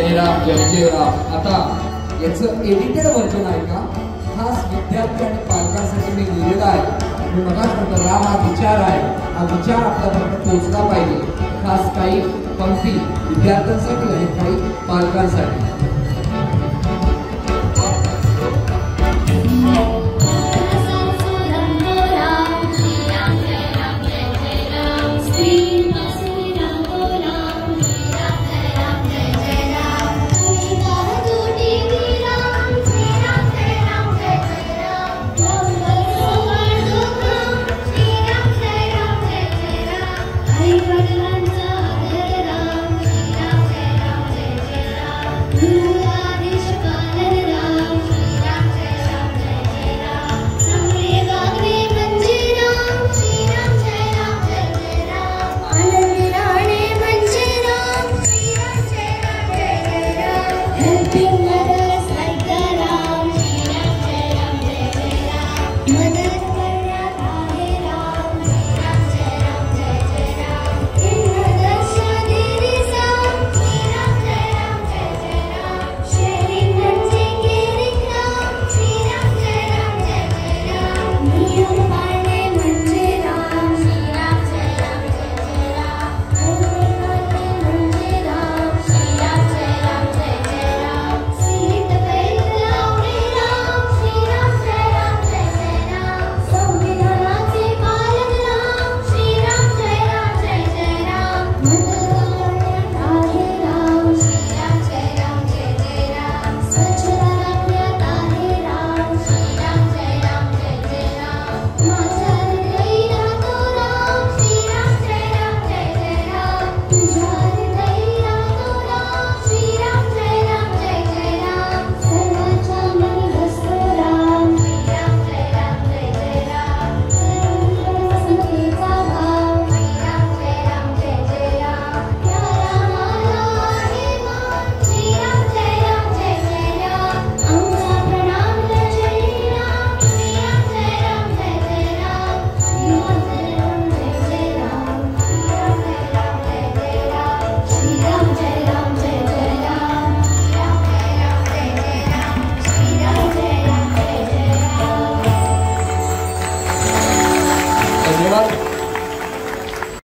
जय राम जय जय राम। आता याचं edited version आहे का, खास विद्यार्थी आणि पालकांसाठी मी लिहिलेला आहे। मी मगाच म्हणतो राम हा विचार आहे, हा विचार आपल्यापर्यंत पोहोचला पाहिजे। खास काही पंक्ती विद्यार्थ्यांसाठी आणि काही पालकांसाठी।